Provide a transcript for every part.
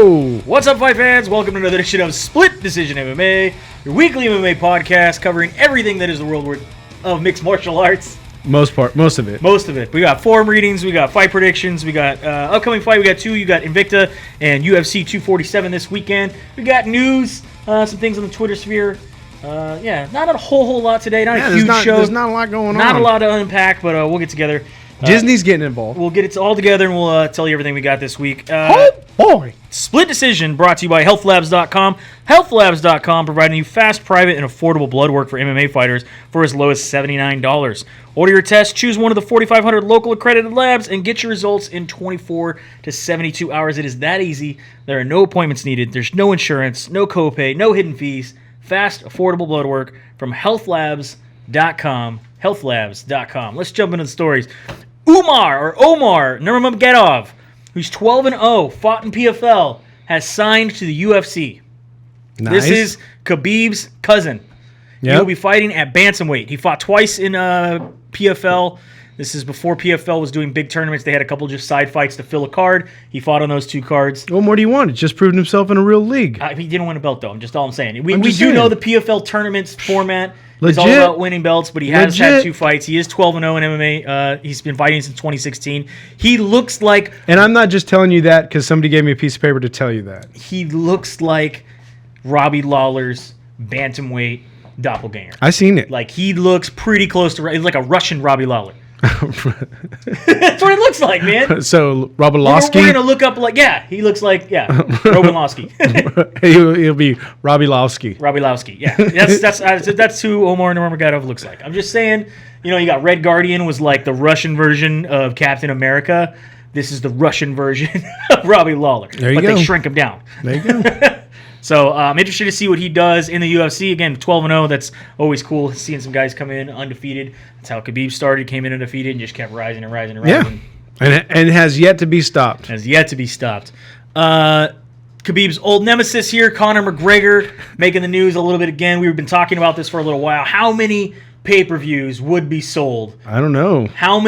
go! What's up, fight fans? Welcome to another edition of Split Decision MMA, your weekly MMA podcast covering everything that is the world of mixed martial arts. Most of it. Most of it. We got forum readings, we got fight predictions, we got upcoming fight, we got two. You got Invicta and UFC 247 this weekend. We got news, some things on the Twitter sphere. Not a whole lot today. Not a huge show. There's not a lot going on. Not a lot to unpack, but we'll get together. Disney's getting involved. We'll get it all together and we'll tell you everything we got this week. Oh, boy. Split Decision brought to you by HealthLabs.com. HealthLabs.com providing you fast, private, and affordable blood work for MMA fighters for as low as $79. Order your test, choose one of the 4,500 local accredited labs, and get your results in 24 to 72 hours. It is that easy. There are no appointments needed. There's no insurance, no copay, no hidden fees. Fast, affordable blood work from HealthLabs.com. HealthLabs.com. Let's jump into the stories. Umar Nurmagomedov, who's 12-0, fought in PFL, has signed to the UFC. Nice. This is Khabib's cousin. Yep. He will be fighting at bantamweight. He fought twice in PFL. This is before PFL was doing big tournaments. They had a couple just side fights to fill a card. He fought on those two cards. What more do you want? It's just proved himself in a real league. He didn't win a belt, though. All I'm saying. We do know the PFL tournaments format. Legit. It's all about winning belts, but he has had two fights. He is 12-0 in MMA. He's been fighting since 2016. He looks like... And I'm not just telling you that because somebody gave me a piece of paper to tell you that. He looks like Robbie Lawler's bantamweight doppelganger. I seen it. Like, he looks pretty close to... He's like a Russian Robbie Lawler. That's what it looks like, man. So, Robilowski? We're going to look up, he looks like, Robilowski. He'll be Robilowski. Robilowski, yeah. That's who Umar Nurmagomedov looks like. I'm just saying, you got Red Guardian was like the Russian version of Captain America. This is the Russian version of Robbie Lawler. There you go. But they shrink him down. There you go. So I'm interested to see what he does in the UFC. Again, 12-0, that's always cool, seeing some guys come in undefeated. That's how Khabib started, came in undefeated, and just kept rising and rising and rising. Yeah, and has yet to be stopped. Khabib's old nemesis here, Conor McGregor, making the news a little bit again. We've been talking about this for a little while. How many pay-per-views would be sold? I don't know. How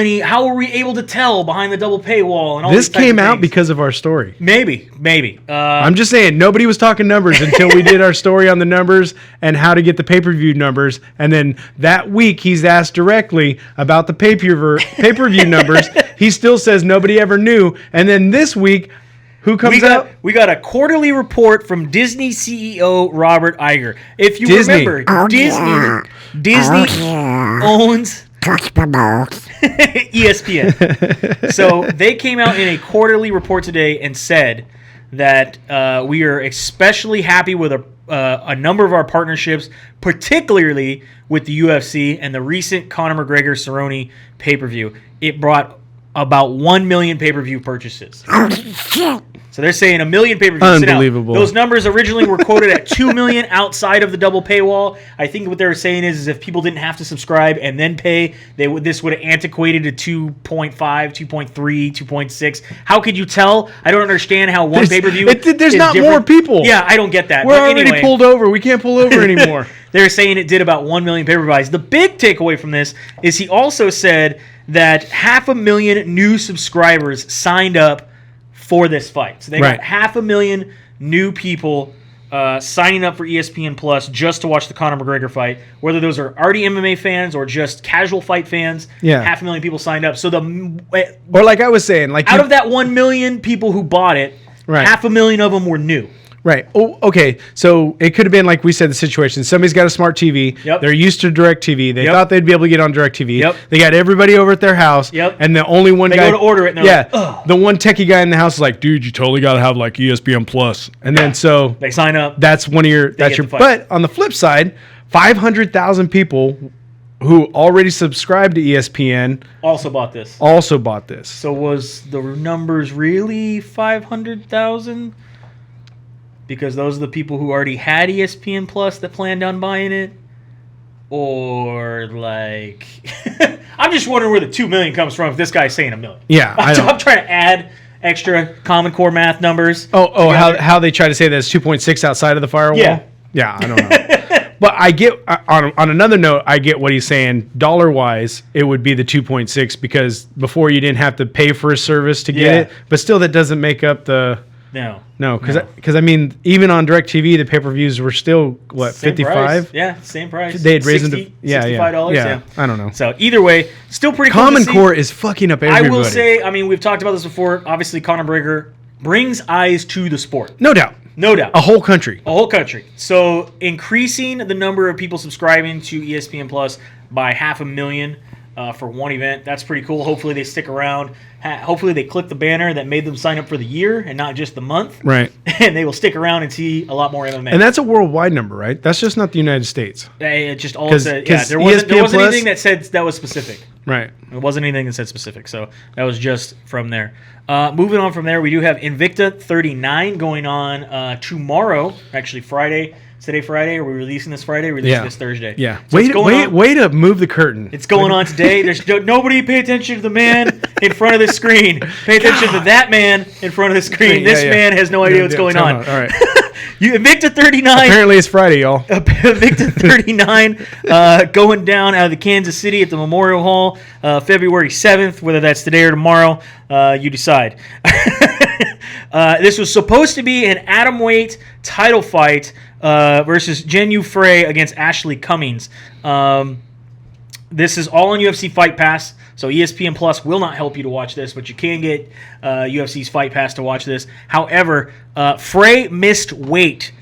were we able to tell behind the double paywall and all this these types came of out things? because of our story. Maybe. I'm just saying, nobody was talking numbers until we did our story on the numbers and how to get the pay-per-view numbers. And then that week, he's asked directly about the pay-per-view numbers. He still says nobody ever knew. And then this week, who comes out? We got a quarterly report from Disney CEO Robert Iger. If you remember, Disney owns ESPN. So they came out in a quarterly report today and said that we are especially happy with a number of our partnerships, particularly with the UFC and the recent Conor McGregor Cerrone pay-per-view. It brought about 1 million pay-per-view purchases. So they're saying 1 million pay-per-views. Unbelievable. Those numbers originally were quoted at 2 million outside of the double paywall. I think what they were saying is if people didn't have to subscribe and then pay, this would have antiquated to 2.5, 2.3, 2.6. How could you tell? I don't understand how one pay-per-view There's is not different. more people. Yeah, I don't get that. We're but already anyway, pulled over. We can't pull over anymore. They're saying it did about 1 million pay-per-view buys. The big takeaway from this is he also said that 500,000 new subscribers signed up for this fight. So they got 500,000 new people signing up for ESPN Plus just to watch the Conor McGregor fight. Whether those are already MMA fans or just casual fight fans, 500,000 people signed up. So or like I was saying, out of that 1 million people who bought it, 500,000 of them were new. Right. Oh, okay. So it could have been like we said, the situation. Somebody's got a smart TV. Yep. They're used to DirecTV. They thought they'd be able to get on DirecTV. Yep. They got everybody over at their house. Yep. And the only one They guy go to order it and they're like, ugh. The one techie guy in the house is like, dude, you totally got to have like ESPN Plus. And then so they sign up. That's one of your. That's your. But on the flip side, 500,000 people who already subscribed to ESPN also bought this. So was the numbers really 500,000? Because those are the people who already had ESPN Plus that planned on buying it? Or like... I'm just wondering where the 2 million comes from if this guy's saying 1 million. Yeah, I'm trying to add extra Common Core math numbers. How they try to say that it's 2.6 outside of the firewall? Yeah, I don't know. But I get, on another note, I get what he's saying. Dollar-wise, it would be the 2.6 because before you didn't have to pay for a service to get it. But still, that doesn't make up the... No, because I mean, even on DirecTV, the pay-per-views were still what, Same 55? price. Yeah, same price. They had raised them to $65. Yeah, I don't know. So either way, still pretty cool Common to see. Core is fucking up everybody. I will say, I mean, we've talked about this before. Obviously, Conor McGregor brings eyes to the sport. No doubt. No doubt. A whole country. A whole country. So increasing the number of people subscribing to ESPN Plus by 500,000 for one event, that's pretty cool. Hopefully they stick around. Hopefully they click the banner that made them sign up for the year and not just the month. Right. And they will stick around and see a lot more MMA. And that's a worldwide number, right? That's just not the United States. It just all said, yeah, there wasn't anything that said that was specific. Right. It wasn't anything that said specific, so that was just from there. Moving on from there, we do have Invicta 39 going on tomorrow, actually Friday. Is today Friday? Are we releasing this Friday? We're releasing this Thursday. Yeah. So Way to move the curtain. It's going on today. There's nobody pay attention to the man in front of the screen. Pay attention to that man in front of the screen. This man has no idea what's going on. All right. Invicta 39. Apparently it's Friday, y'all. Invicta 39 going down out of the Kansas City at the Memorial Hall February 7th. Whether that's today or tomorrow, you decide. This was supposed to be an atomweight title fight versus Jen Frey against Ashley Cummings. This is all on UFC Fight Pass, so ESPN Plus will not help you to watch this, but you can get UFC's Fight Pass to watch this. However, Frey missed weight.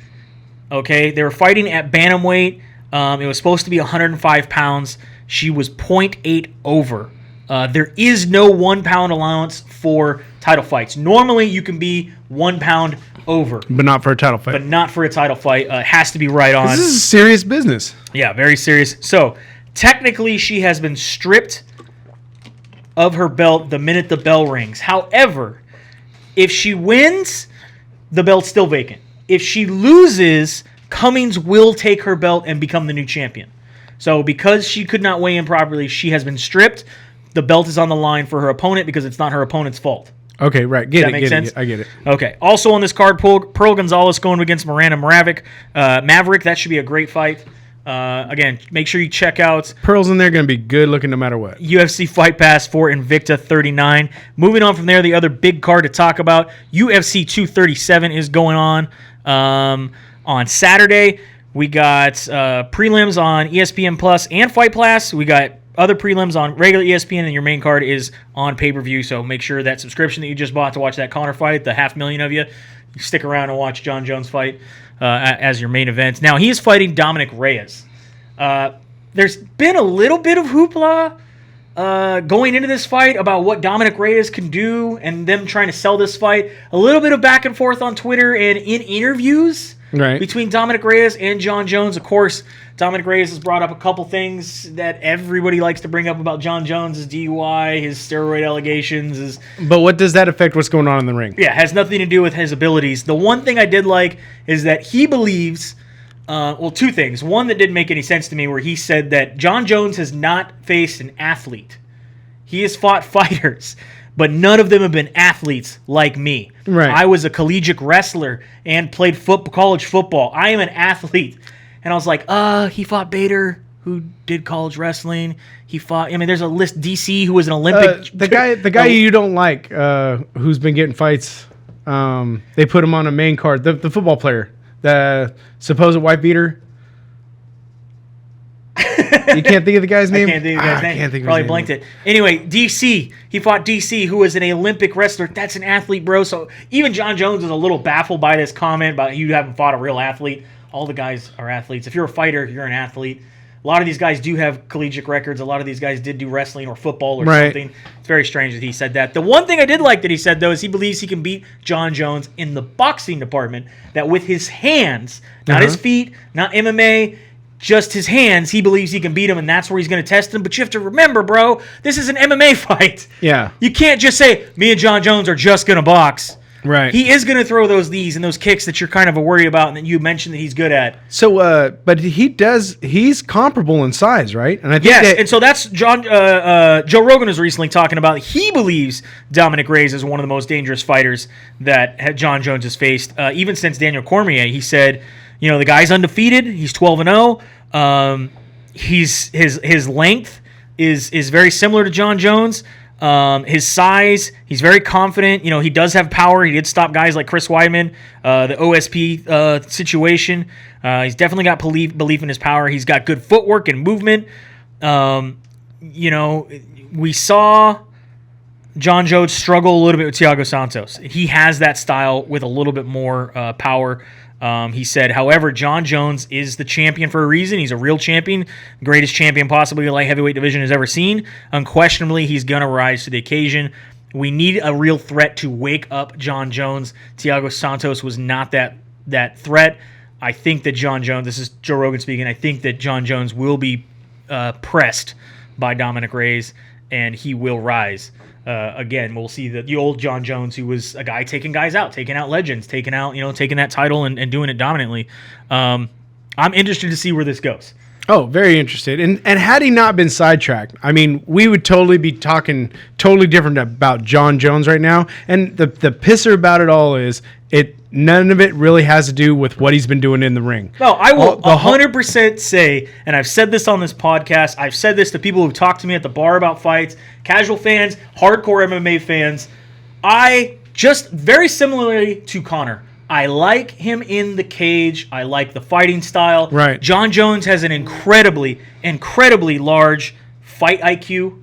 Okay, they were fighting at bantamweight. It was supposed to be 105 pounds. She was 0.8 over. There is no 1 pound allowance for title fights. Normally, you can be 1 pound over. But not for a title fight. But not for a title fight. It has to be right on. This is serious business. Yeah, very serious. So, technically, she has been stripped of her belt the minute the bell rings. However, if she wins, the belt's still vacant. If she loses, Cummings will take her belt and become the new champion. So, because she could not weigh in properly, she has been stripped. The belt is on the line for her opponent because it's not her opponent's fault. Okay, right. Does that make sense? I get it. Okay. Also on this card, Pearl Gonzalez going against Miranda Maverick. That should be a great fight. Again, make sure you check out Pearl's in there, going to be good looking no matter what. UFC Fight Pass for Invicta 39. Moving on from there, the other big card to talk about, UFC 237 is going on Saturday. We got prelims on ESPN Plus and Fight Pass. We got other prelims on regular ESPN, and your main card is on pay-per-view. So make sure that subscription that you just bought to watch that Conor fight, the 500,000 of you stick around and watch Jon Jones fight as your main event. Now, he is fighting Dominic Reyes. There's been a little bit of hoopla going into this fight about what Dominic Reyes can do and them trying to sell this fight. A little bit of back and forth on Twitter and in interviews between Dominic Reyes and Jon Jones. Of course, Dominic Reyes has brought up a couple things that everybody likes to bring up about Jon Jones, his DUI, his steroid allegations. But what does that affect what's going on in the ring? Yeah, it has nothing to do with his abilities. The one thing I did like is that he believes, two things. One that didn't make any sense to me, where he said that Jon Jones has not faced an athlete. He has fought fighters, but none of them have been athletes like me. Right. I was a collegiate wrestler and played college football. I am an athlete. And I was like, he fought Bader, who did college wrestling. He fought, there's a list, DC, who was an Olympic. The guy you don't like, who's been getting fights, they put him on a main card. The football player, the supposed white beater. You can't think of the guy's name? I can't think of the guy's name. I can't think of Probably his blanked name. it. Anyway, DC. He fought DC, who was an Olympic wrestler. That's an athlete, bro. So even Jon Jones is a little baffled by this comment about you haven't fought a real athlete. All the guys are athletes. If you're a fighter, you're an athlete. A lot of these guys do have collegiate records. A lot of these guys did do wrestling or football or something. It's very strange that he said that. The one thing I did like that he said, though, is he believes he can beat Jon Jones in the boxing department, that with his hands, not his feet, not MMA, just his hands, he believes he can beat him, and that's where he's going to test him. But you have to remember, bro, this is an MMA fight. Yeah. You can't just say, me and Jon Jones are just going to box. Right. He is going to throw those knees and those kicks that you're kind of worried about and that you mentioned that he's good at. So, but he's comparable in size, right? And I think and so that's Joe Rogan was recently talking about. He believes Dominic Reyes is one of the most dangerous fighters that Jon Jones has faced, even since Daniel Cormier. He said, the guy's undefeated. He's 12-0. His length is very similar to Jon Jones. His size, he's very confident. You know, he does have power. He did stop guys like Chris Weidman, the OSP situation. He's definitely got belief in his power. He's got good footwork and movement. You know, we saw John Jones struggle a little bit with Thiago Santos. He has that style with a little bit more power. He said, however, John Jones is the champion for a reason. He's a real champion, greatest champion possibly the light heavyweight division has ever seen. Unquestionably, he's going to rise to the occasion. We need a real threat to wake up John Jones. Thiago Santos was not that threat. I think that John Jones, this is Joe Rogan speaking, I think that John Jones will be pressed by Dominic Reyes, and he will rise. Again, we'll see the old John Jones, who was a guy taking guys out, taking out legends, taking that title and doing it dominantly. I'm interested to see where this goes. Oh, very interested. And had he not been sidetracked, I mean, we would totally be talking totally different about John Jones right now. And the pisser about it all is none of it really has to do with what he's been doing in the ring. No, I will 100% say, and I've said this on this podcast, I've said this to people who've talked to me at the bar about fights, casual fans, hardcore MMA fans. I just, very similarly to Conor, I like him in the cage. I like the fighting style. Right. John Jones has an incredibly large fight IQ.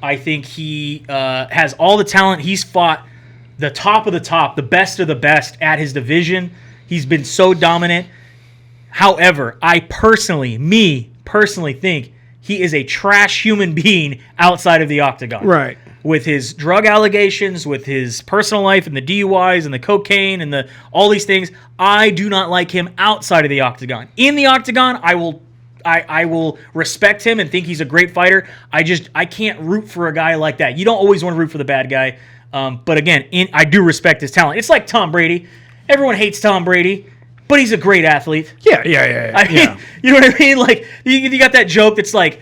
I think he has all the talent. He's fought the top of the top, the best of the best at his division. He's been so dominant. However, I personally think he is a trash human being outside of the octagon. Right. With his drug allegations, with his personal life and the DUIs and the cocaine and all these things, I do not like him outside of the octagon. In the octagon, I will respect him and think he's a great fighter. I can't root for a guy like that. You don't always want to root for the bad guy. But again, I do respect his talent. It's like Tom Brady. Everyone hates Tom Brady, but he's a great athlete. Yeah. I mean, you know what I mean? Like, you got that joke that's like,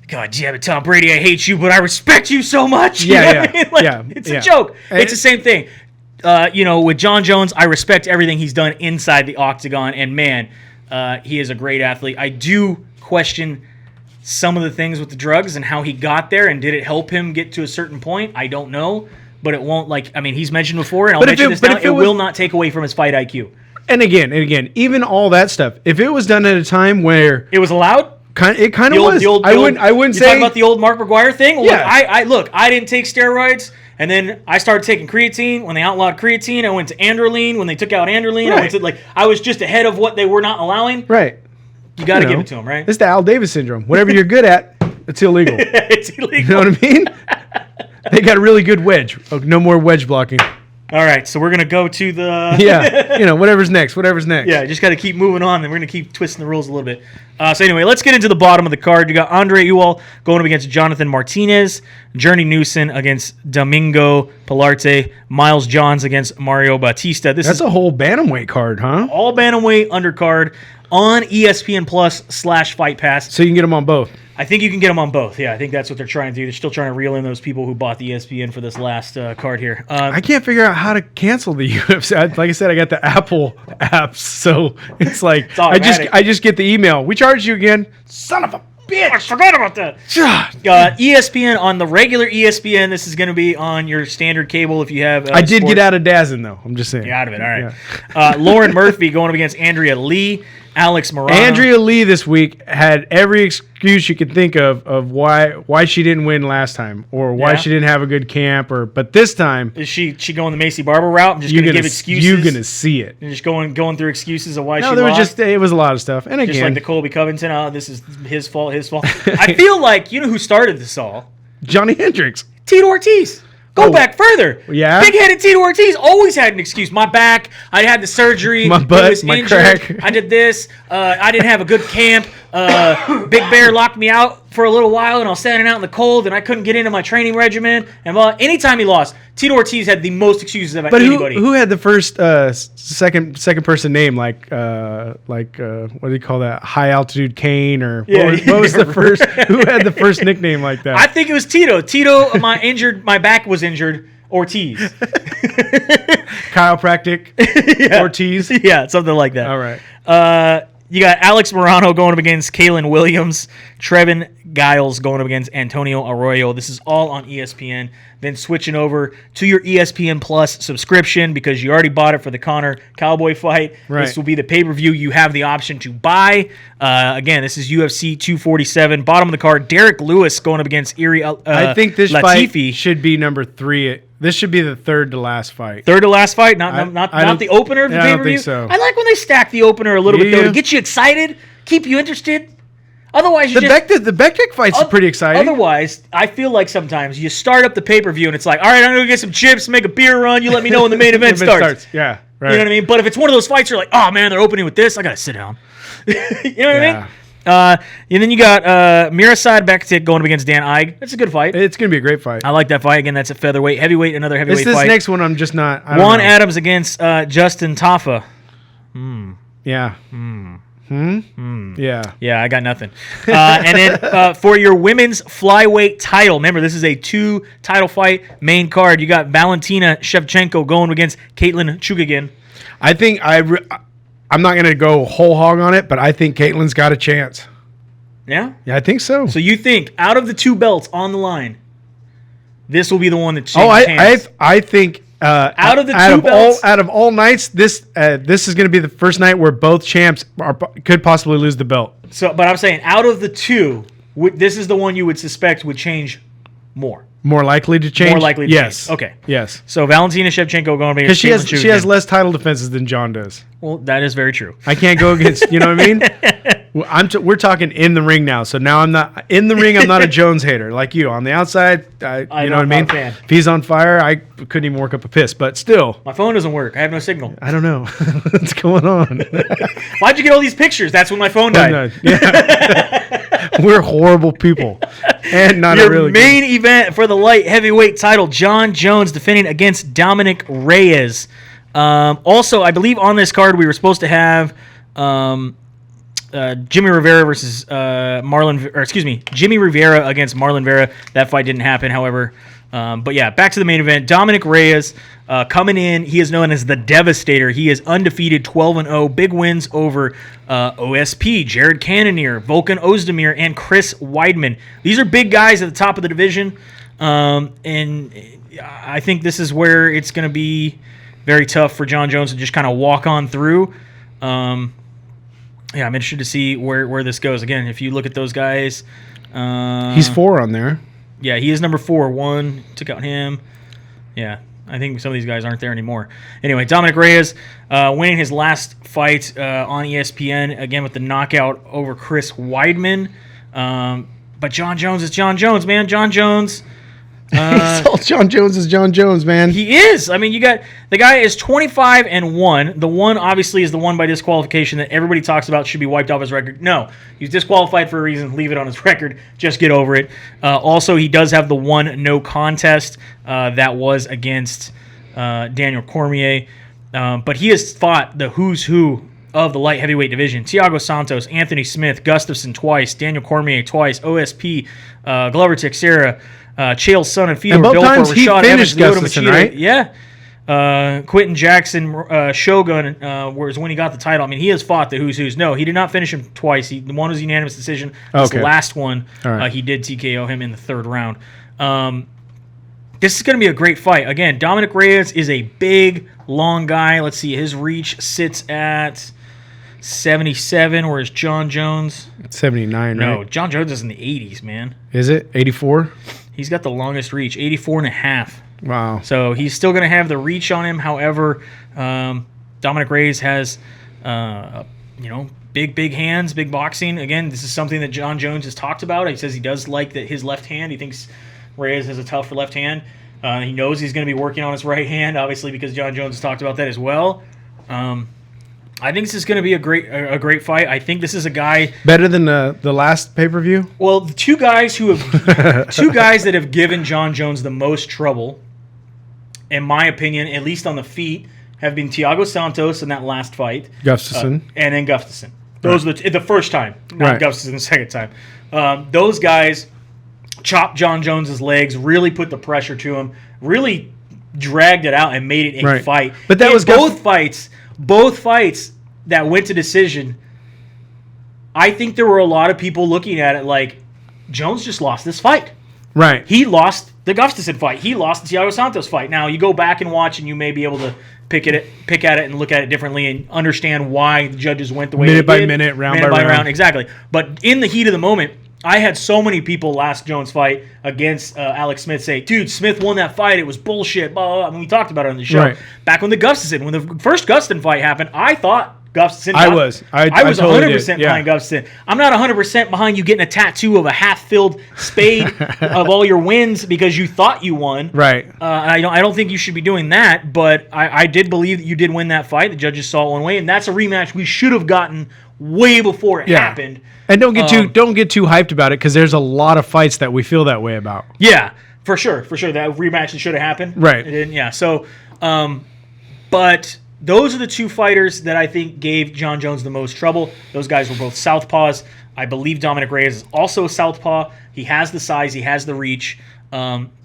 God damn it, Tom Brady, I hate you, but I respect you so much. You know what I mean? Like, it's a joke. It's the same thing. With John Jones, I respect everything he's done inside the octagon, and man, he is a great athlete. I do question some of the things with the drugs and how he got there, and did it help him get to a certain point? I don't know, but it won't, he's mentioned before, and I'll mention this now, it will not take away from his fight IQ. And again, even all that stuff, if it was done at a time where it was allowed, it kind of was. I wouldn't say. You talking about the old Mark McGuire thing? Well, yeah. I didn't take steroids, and then I started taking creatine when they outlawed creatine. I went to androline when they took out androline. Right. I was just ahead of what they were not allowing. Right. You got to give it to them, right? It's the Al Davis syndrome. Whatever you're good at, it's illegal. It's illegal. You know what I mean? They got a really good wedge. Oh, no more wedge blocking. All right, so we're going to go to the... Yeah, whatever's next. Yeah, just got to keep moving on, and we're going to keep twisting the rules a little bit. So anyway, let's get into the bottom of the card. You got Andre Ewell going up against Jonathan Martinez, Journey Newson against Domingo Pilarte, Miles Johns against Mario Bautista. That's a whole bantamweight card, huh? All bantamweight undercard on ESPN Plus / Fight Pass. So you can get them on both. I think you can get them on both. Yeah, I think that's what they're trying to do. They're still trying to reel in those people who bought the ESPN for this last card here. I can't figure out how to cancel the UFC. Like I said, I got the Apple apps, so it's like I just get the email. We charge you again, son of a bitch. I forgot about that. ESPN on the regular ESPN. This is going to be on your standard cable if you have. I did get out of DAZN though. I'm just saying. You're out of it. All right. Yeah. Lauren Murphy going up against Andrea Lee. Alex Morano. Andrea Lee this week had every excuse you could think of why she didn't win last time, or why she didn't have a good camp, but this time is she going the Macy Barber route? I'm just going to give excuses. You're going to see it. You're just going through excuses of why she lost. It was a lot of stuff. And just again, like the Colby Covington. Oh, this is his fault. I feel like you know who started this all? Johnny Hendricks, Tito Ortiz. Go back further. Yeah. Big-headed Tito Ortiz always had an excuse. My back. I had the surgery. My butt. I was my injured. crack. I did this. I didn't have a good camp. Big Bear locked me out for a little while, and I was standing out in the cold, and I couldn't get into my training regimen. And anytime he lost, Tito Ortiz had the most excuses of anybody. Who had the first second person name like what do you call that? High altitude Kane, or what was the first? Who had the first nickname like that? I think it was Tito. My back was injured. Ortiz. Chiropractic. Ortiz. Yeah, something like that. All right. You got Alex Morano going up against Kalen Williams, Trevin Giles going up against Antonio Arroyo. This is all on ESPN. Then switching over to your ESPN Plus subscription because you already bought it for the Conor Cowboy fight. Right. This will be the pay-per-view you have the option to buy. Again, this is UFC 247. Bottom of the card, Derek Lewis going up against I think this Latifi. fight should be number 3. This should be the third to last fight. Third to last fight, not don't- the opener of the yeah, I don't pay-per-view. think so. I like when they stack the opener a little bit, though, Yeah. to get you excited, keep you interested. Otherwise, The Bektik fight's pretty exciting. Otherwise, I feel like sometimes you start up the pay-per-view and it's like, all right, I'm going to get some chips, make a beer run. You let me know when the main event starts. Yeah, right. You know what I mean? But if it's one of those fights, you're like, oh, man, they're opening with this. I got to sit down. You know what I mean? And then you got Mirsad Bektik going up against Dan Ige. That's a good fight. It's going to be a great fight. I like that fight. Again, that's a featherweight. Heavyweight, another heavyweight It's this fight. next one I'm just not... I don't Juan know. Adams against Justin Tafa. Yeah. Yeah. Yeah, I got nothing. And then for your women's flyweight title, remember, this is a 2-title fight, main card. You got Valentina Shevchenko going against Caitlin Chukagian. I think I'm not going to go whole hog on it, but I think Caitlin's got a chance. Yeah? Yeah, I think so. So you think, out of the 2 belts on the line, this will be the one that changes hands? I think Out of the two belts? out of all nights, this is going to be the first night where both champs could possibly lose the belt. So, but I'm saying, out of the 2, this is the one you would suspect would change more. More likely to change. More likely to yes. change. Okay. Yes. So Valentina Shevchenko going Because against she has less title defenses than John does. Well, that is very true. I can't go against. You know what I mean? We're talking in the ring now. So now I'm not in the ring. I'm not a Jones hater like you. On the outside, you know what I mean. not a fan. If he's on fire, I couldn't even work up a piss. But still, My phone doesn't work. I have no signal. I don't know what's going on. Why'd you get all these pictures? That's when my phone died. Yeah. We're horrible people, and not Your a really main event for the light heavyweight title, John Jones defending against Dominic Reyes. Also, I believe on this card we were supposed to have Jimmy Rivera versus Jimmy Rivera against Marlon Vera. That fight didn't happen, however. But yeah, back to the main event. Dominic Reyes coming in. He is known as the Devastator. He is undefeated, 12-0. Big wins over OSP, Jared Cannonier, Volkan Ozdemir, and Chris Weidman. These are big guys at the top of the division. And I think this is where it's going to be very tough for John Jones to just kind of walk on through. Yeah, I'm interested to see where this goes. Again, if you look at those guys. He's 4 on there. Yeah, he is number 4. 1 took out him. Yeah, I think some of these guys aren't there anymore. Anyway, Dominic Reyes winning his last fight on ESPN, again with the knockout over Chris Weidman. But John Jones is John Jones, man. John Jones. John Jones is John Jones, man. He is. I mean, you got the guy is 25-1. The one obviously is the one by disqualification that everybody talks about should be wiped off his record. No, he's disqualified for a reason. Leave it on his record. Just get over it. Also, he does have the one no contest that was against Daniel Cormier. But he has fought the who's who of the light heavyweight division. Thiago Santos, Anthony Smith, Gustafsson twice, Daniel Cormier twice, OSP, Glover Teixeira, Chael Sonnen, Fedor And both Belfort, times he Rashad Evans, finished Lyoto Gustafsson, Machida. right? Yeah. Quentin Jackson, Shogun, was when he got the title. I mean, he has fought the who's who's. No, he did not finish him twice. The one was a unanimous decision. This Okay. last one, All right. he did TKO him in the 3rd round. This is going to be a great fight. Again, Dominic Reyes is a big, long guy. Let's see, his reach sits at 77, whereas John Jones... 79, right? No, John Jones is in the 80s, man. Is it 84? He's got the longest reach, 84.5. Wow. So he's still going to have the reach on him. However, Dominic Reyes has, big hands, big boxing. Again, this is something that John Jones has talked about. He says he does like his left hand. He thinks Reyes has a tough left hand. He knows he's going to be working on his right hand, obviously, because John Jones has talked about that as well. I think this is going to be a great fight. I think this is a guy Better than the last pay-per-view? Well, the two guys that have given John Jones the most trouble, in my opinion, at least on the feet, have been Thiago Santos in that last fight, Gustafsson. and then Gustafsson. Those are the first time, not Right. Gustafsson the second time. Those guys chopped John Jones's legs, really put the pressure to him, really dragged it out and made it a Right. fight. But that In was both fights that went to decision. I think there were a lot of people looking at it like, Jones just lost this fight. Right. He lost the Gustafsson fight. He lost the Thiago Santos fight. Now, you go back and watch, and you may be able to pick at it and look at it differently and understand why the judges went the way they did. Minute by minute, round by round. Exactly. But in the heat of the moment, I had so many people last Jones fight against Alex Smith say, dude, Smith won that fight. It was bullshit. Blah, blah, blah. I mean, we talked about it on the show. Right. Back when when the first Gustafsson fight happened, I thought Gustafsson. I was totally 100% behind Gustafsson. I'm not 100% behind you getting a tattoo of a half-filled spade of all your wins because you thought you won. Right. I don't think you should be doing that, but I did believe that you did win that fight. The judges saw it one way, and that's a rematch we should have gotten way before it happened. And don't get too hyped about it because there's a lot of fights that we feel that way about. Yeah, for sure. That rematch that should have happened. Right. It didn't. Yeah. So, but those are the two fighters that I think gave John Jones the most trouble. Those guys were both southpaws. I believe Dominic Reyes is also a southpaw. He has the size. He has the reach.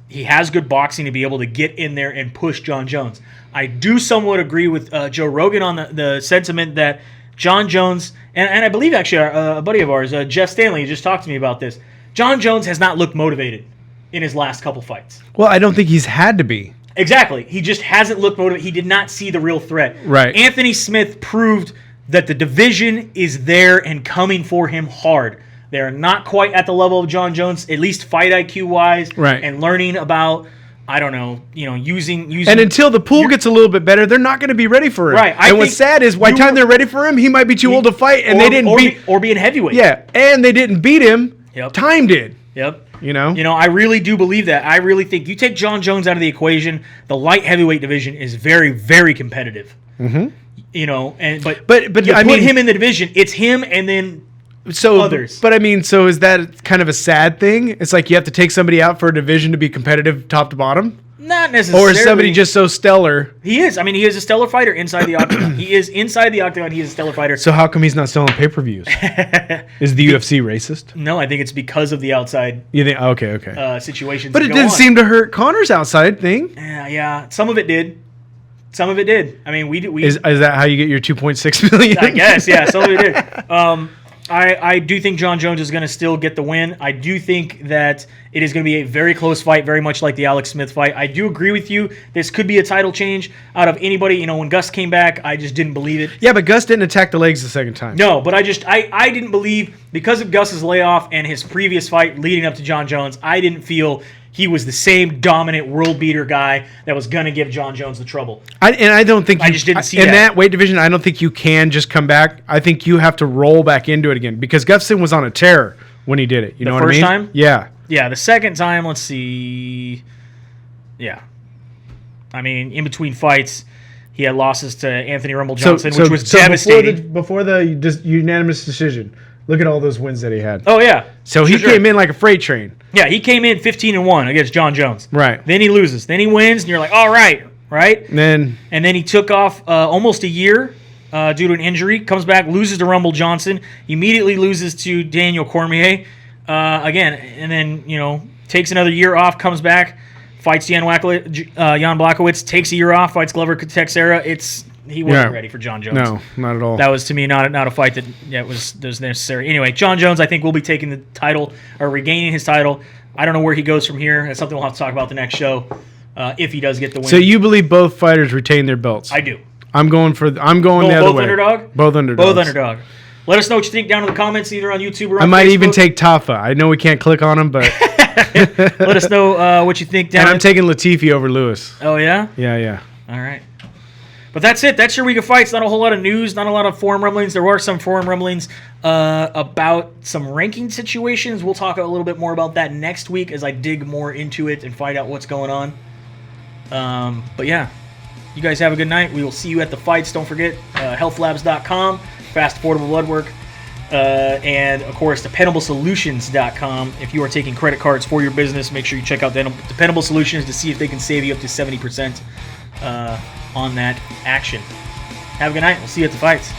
He has good boxing to be able to get in there and push John Jones. I do somewhat agree with Joe Rogan on the sentiment that John Jones, and I believe actually a buddy of ours, Jeff Stanley, just talked to me about this. John Jones has not looked motivated in his last couple fights. Well, I don't think he's had to be. Exactly. He just hasn't looked motivated. He did not see the real threat. Right. Anthony Smith proved that the division is there and coming for him hard. They're not quite at the level of John Jones, at least fight IQ wise, right, and learning about, I don't know, using. And until the pool gets a little bit better, they're not going to be ready for him. Right. And what's sad is by the time they're ready for him, he might be too old to fight, and they didn't beat or being heavyweight. Yeah, and they didn't beat him. Yep. Time did. Yep. I really do believe that. I really think you take John Jones out of the equation, the light heavyweight division is very, very competitive. Mm-hmm. But you put him in the division, it's him and then others. But I mean, so is that kind of a sad thing? It's like you have to take somebody out for a division to be competitive top to bottom? Not necessarily. Or is somebody just so stellar? He is. I mean, he is a stellar fighter inside the octagon. He is inside the octagon. He is a stellar fighter. So how come he's not selling pay-per-views? Is the UFC racist? No, I think it's because of the outside. You think? Okay. Situations. But it didn't seem to hurt Conor's outside thing. Yeah. Some of it did. I mean, we is that how you get your $2.6 million? I guess. Yeah. Some of it did. I do think John Jones is going to still get the win. I do think that it is going to be a very close fight, very much like the Alex Smith fight. I do agree with you. This could be a title change out of anybody. When Gus came back, I just didn't believe it. Yeah, but Gus didn't attack the legs the second time. No, but I didn't believe, because of Gus's layoff and his previous fight leading up to John Jones, I didn't feel he was the same dominant world beater guy that was going to give John Jones the trouble. I don't think I just didn't see in that weight division. I don't think you can just come back. I think you have to roll back into it again because Gustafsson was on a tear when he did it. You know what I mean? The first time? Yeah. Yeah, the second time, let's see. Yeah. I mean, in between fights, he had losses to Anthony Rumble Johnson, which was devastating. Before the unanimous decision, look at all those wins that he had. Oh, yeah. So he came in like a freight train. Yeah, he came in 15-1 against John Jones. Right. Then he loses. Then he wins, and you're like, all right, right? And then he took off almost a year due to an injury, comes back, loses to Rumble Johnson, immediately loses to Daniel Cormier again, and then, takes another year off, comes back, fights Jan Blachowicz, takes a year off, fights Glover Teixeira. He wasn't ready for John Jones. No, not at all. That was, to me, not a fight that was necessary. Anyway, John Jones, I think, will be taking the title or regaining his title. I don't know where he goes from here. That's something we'll have to talk about the next show if he does get the win. So you believe both fighters retain their belts? I do. I'm going the other way. Underdog? Both underdogs. Both underdog. Let us know what you think down in the comments, either on YouTube or on I might Facebook. even take Tafa. I know we can't click on him, but let us know what you think down. And I'm taking Latifi over Lewis. Oh yeah? Yeah. All right. But that's it. That's your week of fights. Not a whole lot of news. Not a lot of forum rumblings. There were some forum rumblings about some ranking situations. We'll talk a little bit more about that next week as I dig more into it and find out what's going on. But yeah, you guys have a good night. We will see you at the fights. Don't forget healthlabs.com, fast, affordable blood work. And, of course, DependableSolutions.com. If you are taking credit cards for your business, make sure you check out Dependable Solutions to see if they can save you up to 70% on that action. Have a good night. We'll see you at the fights.